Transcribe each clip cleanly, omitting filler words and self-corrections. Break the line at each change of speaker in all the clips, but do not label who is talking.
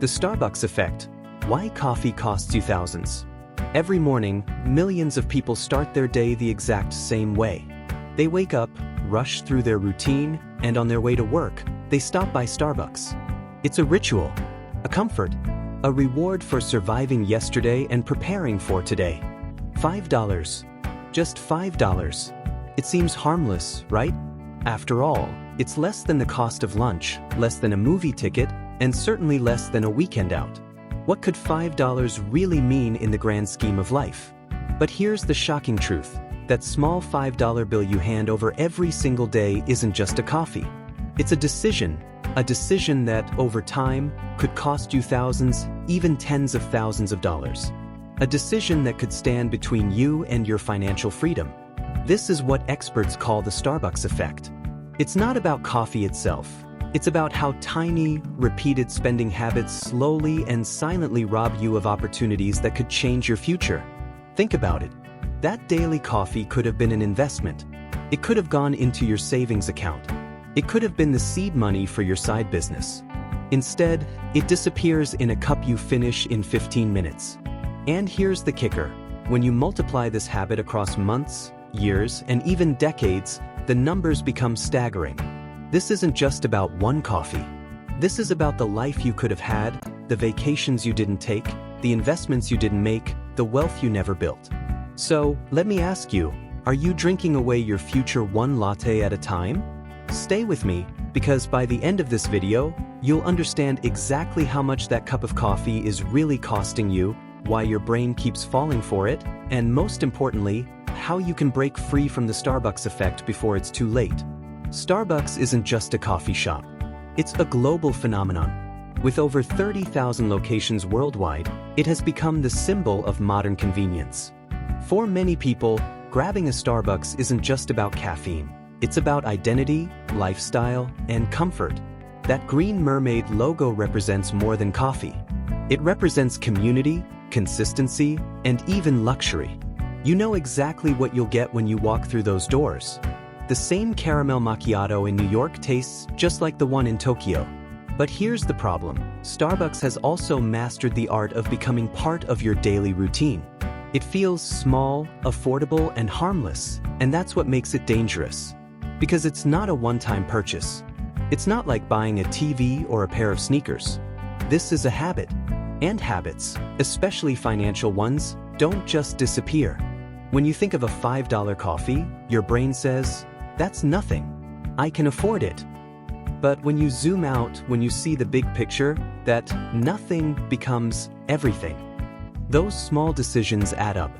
The Starbucks effect. Why coffee costs you thousands. Every morning, millions of people start their day the exact same way. They wake up, rush through their routine, and on their way to work, they stop by Starbucks. It's a ritual, a comfort, a reward for surviving yesterday and preparing for today. $5. Just $5. It seems harmless, right? After all, it's less than the cost of lunch, less than a movie ticket, and certainly less than a weekend out. What could $5 really mean in the grand scheme of life? But here's the shocking truth. That small $5 bill you hand over every single day isn't just a coffee. It's a decision that, over time, could cost you thousands, even tens of thousands of dollars. A decision that could stand between you and your financial freedom. This is what experts call the Starbucks effect. It's not about coffee itself. It's about how tiny, repeated spending habits slowly and silently rob you of opportunities that could change your future. Think about it. That daily coffee could have been an investment. It could have gone into your savings account. It could have been the seed money for your side business. Instead, it disappears in a cup you finish in 15 minutes. And here's the kicker. When you multiply this habit across months, years, and even decades, the numbers become staggering. This isn't just about one coffee. This is about the life you could have had, the vacations you didn't take, the investments you didn't make, the wealth you never built. So, let me ask you, are you drinking away your future one latte at a time? Stay with me, because by the end of this video, you'll understand exactly how much that cup of coffee is really costing you, why your brain keeps falling for it, and most importantly, how you can break free from the Starbucks effect before it's too late. Starbucks isn't just a coffee shop. It's a global phenomenon. With over 30,000 locations worldwide, it has become the symbol of modern convenience. For many people, grabbing a Starbucks isn't just about caffeine. It's about identity, lifestyle, and comfort. That green mermaid logo represents more than coffee. It represents community, consistency, and even luxury. You know exactly what you'll get when you walk through those doors. The same caramel macchiato in New York tastes just like the one in Tokyo. But here's the problem. Starbucks has also mastered the art of becoming part of your daily routine. It feels small, affordable, and harmless, and that's what makes it dangerous. Because it's not a one-time purchase. It's not like buying a TV or a pair of sneakers. This is a habit. And habits, especially financial ones, don't just disappear. When you think of a $5 coffee, your brain says, "That's nothing. I can afford it." But when you zoom out, when you see the big picture, that nothing becomes everything. Those small decisions add up.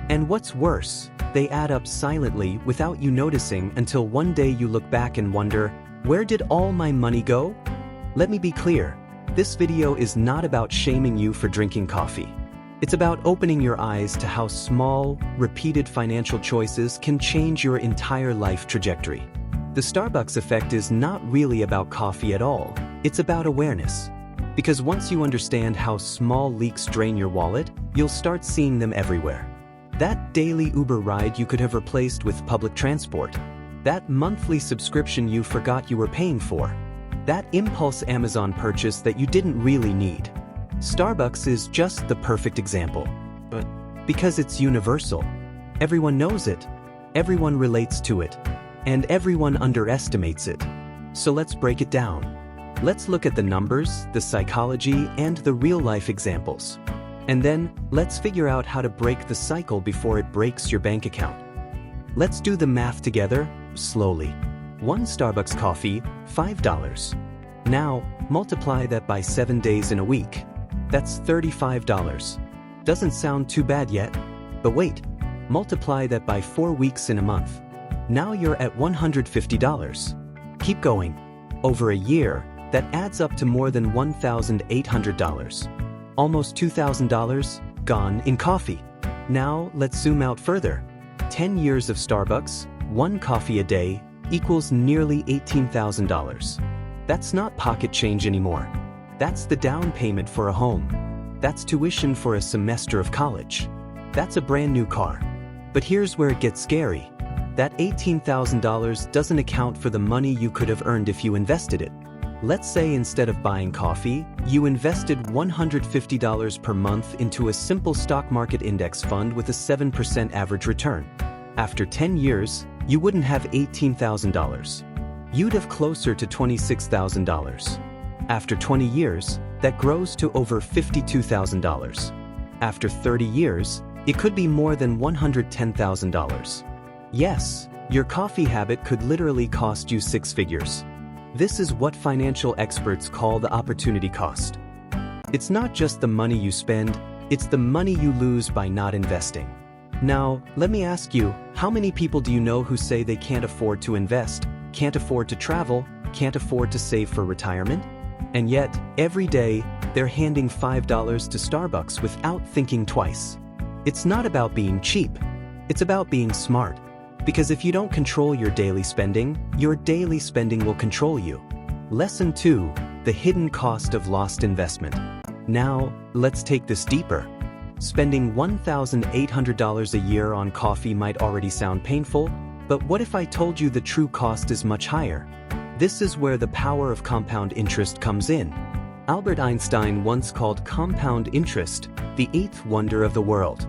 And what's worse, they add up silently without you noticing until one day you look back and wonder, where did all my money go? Let me be clear. This video is not about shaming you for drinking coffee. It's about opening your eyes to how small, repeated financial choices can change your entire life trajectory. The Starbucks effect is not really about coffee at all. It's about awareness. Because once you understand how small leaks drain your wallet, you'll start seeing them everywhere. That daily Uber ride you could have replaced with public transport. That monthly subscription you forgot you were paying for. That impulse Amazon purchase that you didn't really need. Starbucks is just the perfect example. But because it's universal, everyone knows it, everyone relates to it, and everyone underestimates it. So let's break it down. Let's look at the numbers, the psychology, and the real-life examples. And then, let's figure out how to break the cycle before it breaks your bank account. Let's do the math together, slowly. One Starbucks coffee, $5. Now, multiply that by 7 days in a week. That's $35. Doesn't sound too bad yet. But wait, multiply that by 4 weeks in a month. Now you're at $150. Keep going. Over a year, that adds up to more than $1,800. Almost $2,000 gone in coffee. Now, let's zoom out further. 10 years of Starbucks, one coffee a day, equals nearly $18,000. That's not pocket change anymore. That's the down payment for a home. That's tuition for a semester of college. That's a brand new car. But here's where it gets scary. That $18,000 doesn't account for the money you could have earned if you invested it. Let's say instead of buying coffee, you invested $150 per month into a simple stock market index fund with a 7% average return. After 10 years, you wouldn't have $18,000. You'd have closer to $26,000. After 20 years, that grows to over $52,000. After 30 years, it could be more than $110,000. Yes, your coffee habit could literally cost you six figures. This is what financial experts call the opportunity cost. It's not just the money you spend, it's the money you lose by not investing. Now, let me ask you, how many people do you know who say they can't afford to invest, can't afford to travel, can't afford to save for retirement? And yet, every day, they're handing $5 to Starbucks without thinking twice. It's not about being cheap, it's about being smart. Because if you don't control your daily spending will control you. Lesson 2, the hidden cost of lost investment. Now, let's take this deeper. Spending $1,800 a year on coffee might already sound painful, but what if I told you the true cost is much higher? This is where the power of compound interest comes in. Albert Einstein once called compound interest the eighth wonder of the world.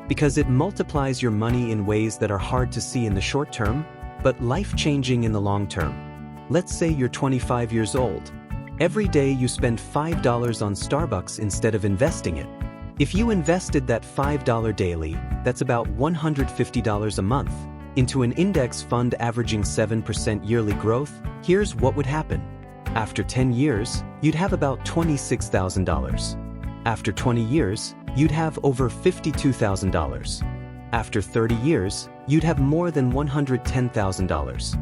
Because it multiplies your money in ways that are hard to see in the short term, but life-changing in the long term. Let's say you're 25 years old. Every day you spend $5 on Starbucks instead of investing it. If you invested that $5 daily, that's about $150 a month, into an index fund averaging 7% yearly growth, here's what would happen. After 10 years, you'd have about $26,000. After 20 years, you'd have over $52,000. After 30 years, you'd have more than $110,000.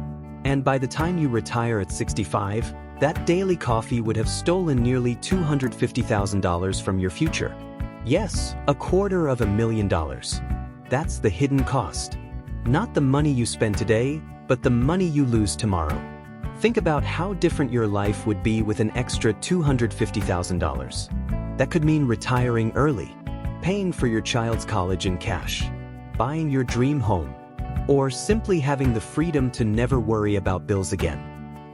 And by the time you retire at 65, that daily coffee would have stolen nearly $250,000 from your future. Yes, $250,000. That's the hidden cost. Not the money you spend today, but the money you lose tomorrow. Think about how different your life would be with an extra $250,000. That could mean retiring early, paying for your child's college in cash, buying your dream home, or simply having the freedom to never worry about bills again.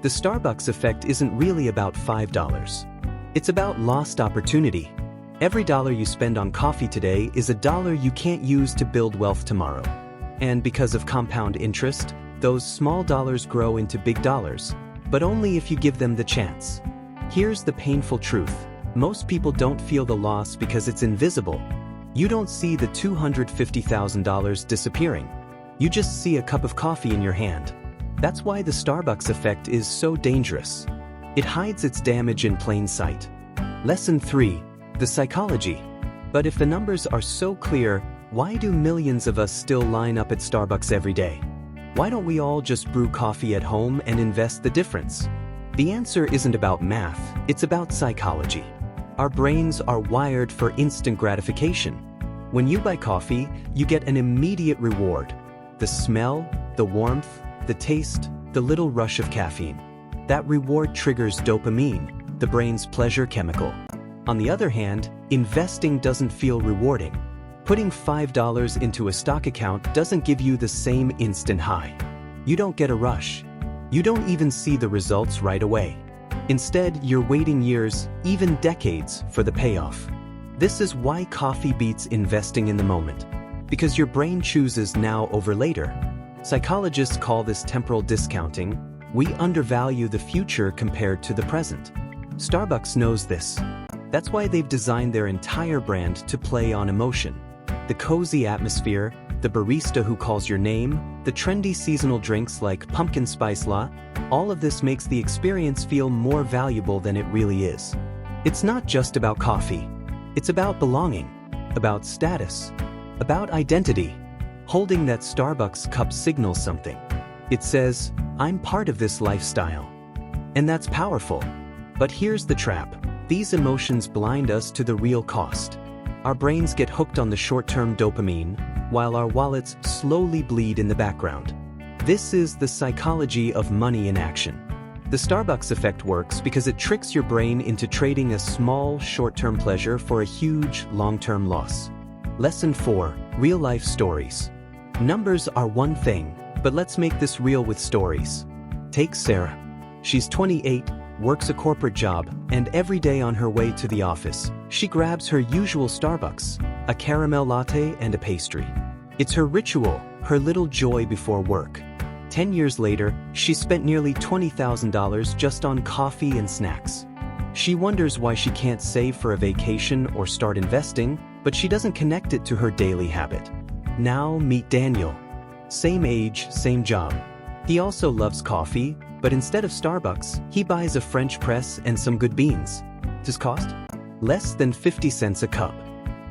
The Starbucks effect isn't really about $5. It's about lost opportunity. Every dollar you spend on coffee today is a dollar you can't use to build wealth tomorrow. And because of compound interest, those small dollars grow into big dollars, but only if you give them the chance. Here's the painful truth. Most people don't feel the loss because it's invisible. You don't see the $250,000 disappearing. You just see a cup of coffee in your hand. That's why the Starbucks effect is so dangerous. It hides its damage in plain sight. Lesson 3, the psychology. But if the numbers are so clear, why do millions of us still line up at Starbucks every day? Why don't we all just brew coffee at home and invest the difference? The answer isn't about math, it's about psychology. Our brains are wired for instant gratification. When you buy coffee, you get an immediate reward. The smell, the warmth, the taste, the little rush of caffeine. That reward triggers dopamine, the brain's pleasure chemical. On the other hand, investing doesn't feel rewarding. Putting $5 into a stock account doesn't give you the same instant high. You don't get a rush. You don't even see the results right away. Instead, you're waiting years, even decades, for the payoff. This is why coffee beats investing in the moment. Because your brain chooses now over later. Psychologists call this temporal discounting. We undervalue the future compared to the present. Starbucks knows this. That's why they've designed their entire brand to play on emotion. The cozy atmosphere, the barista who calls your name, the trendy seasonal drinks like pumpkin spice latte, all of this makes the experience feel more valuable than it really is. It's not just about coffee. It's about belonging, about status, about identity. Holding that Starbucks cup signals something. It says, I'm part of this lifestyle. And that's powerful. But here's the trap. These emotions blind us to the real cost. Our brains get hooked on the short-term dopamine, while our wallets slowly bleed in the background. This is the psychology of money in action. The Starbucks effect works because it tricks your brain into trading a small, short-term pleasure for a huge, long-term loss. Lesson 4, real-life stories. Numbers are one thing, but let's make this real with stories. Take Sarah. She's 28, works a corporate job, and every day on her way to the office, she grabs her usual Starbucks, a caramel latte and a pastry. It's her ritual, her little joy before work. 10 years later, she spent nearly $20,000 just on coffee and snacks. She wonders why she can't save for a vacation or start investing, but she doesn't connect it to her daily habit. Now meet Daniel. Same age, same job. He also loves coffee, but instead of Starbucks, he buys a French press and some good beans. Does cost? Less than 50 cents a cup.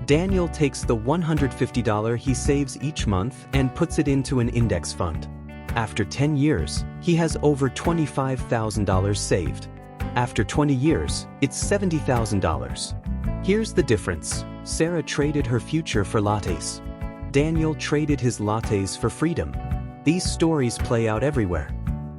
Daniel takes the $150 he saves each month and puts it into an index fund. After 10 years, he has over $25,000 saved. After 20 years, it's $70,000. Here's the difference. Sarah traded her future for lattes. Daniel traded his lattes for freedom. These stories play out everywhere.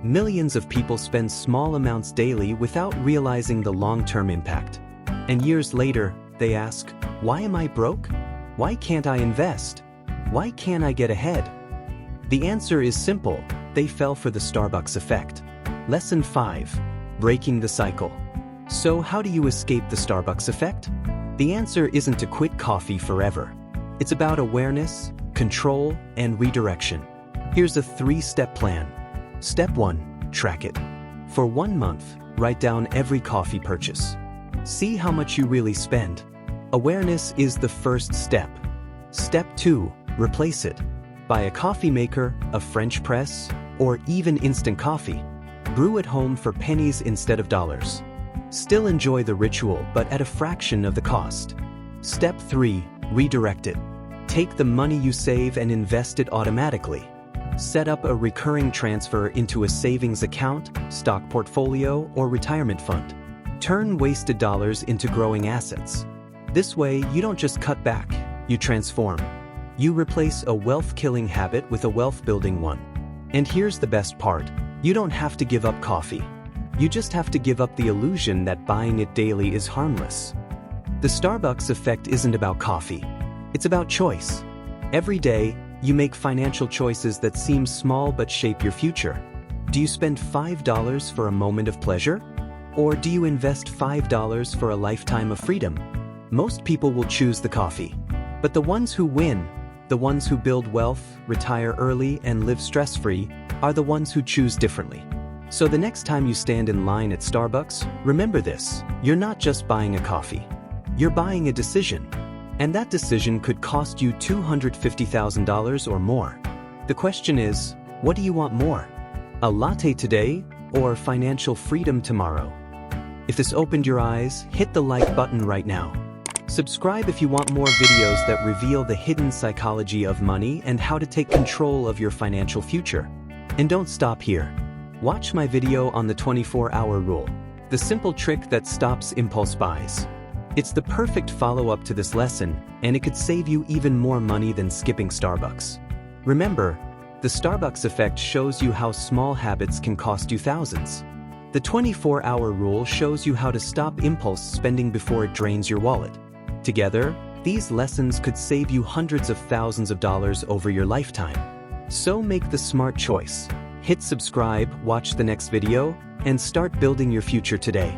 Millions of people spend small amounts daily without realizing the long-term impact. And years later, they ask, why am I broke? Why can't I invest? Why can't I get ahead? The answer is simple. They fell for the Starbucks effect. Lesson 5. Breaking the cycle. So how do you escape the Starbucks effect? The answer isn't to quit coffee forever. It's about awareness, control, and redirection. Here's a 3-step plan. Step 1. Track it. For 1 month, write down every coffee purchase. See how much you really spend. Awareness is the first step. Step 2. Replace it. Buy a coffee maker, a French press, or even instant coffee. Brew at home for pennies instead of dollars. Still enjoy the ritual, but at a fraction of the cost. Step 3. Redirect it. Take the money you save and invest it automatically. Set up a recurring transfer into a savings account, stock portfolio, or retirement fund. Turn wasted dollars into growing assets. This way, you don't just cut back, you transform. You replace a wealth-killing habit with a wealth-building one. And here's the best part. You don't have to give up coffee. You just have to give up the illusion that buying it daily is harmless. The Starbucks effect isn't about coffee. It's about choice. Every day, you make financial choices that seem small but shape your future. Do you spend $5 for a moment of pleasure? Or do you invest $5 for a lifetime of freedom? Most people will choose the coffee. But the ones who win, the ones who build wealth, retire early, and live stress-free, are the ones who choose differently. So the next time you stand in line at Starbucks, remember this: you're not just buying a coffee. You're buying a decision. And that decision could cost you $250,000 or more. The question is, what do you want more? A latte today or financial freedom tomorrow? If this opened your eyes, hit the like button right now. Subscribe if you want more videos that reveal the hidden psychology of money and how to take control of your financial future. And don't stop here. Watch my video on the 24-hour rule, the simple trick that stops impulse buys. It's the perfect follow-up to this lesson, and it could save you even more money than skipping Starbucks. Remember, the Starbucks effect shows you how small habits can cost you thousands. The 24-hour rule shows you how to stop impulse spending before it drains your wallet. Together, these lessons could save you hundreds of thousands of dollars over your lifetime. So make the smart choice. Hit subscribe, watch the next video, and start building your future today.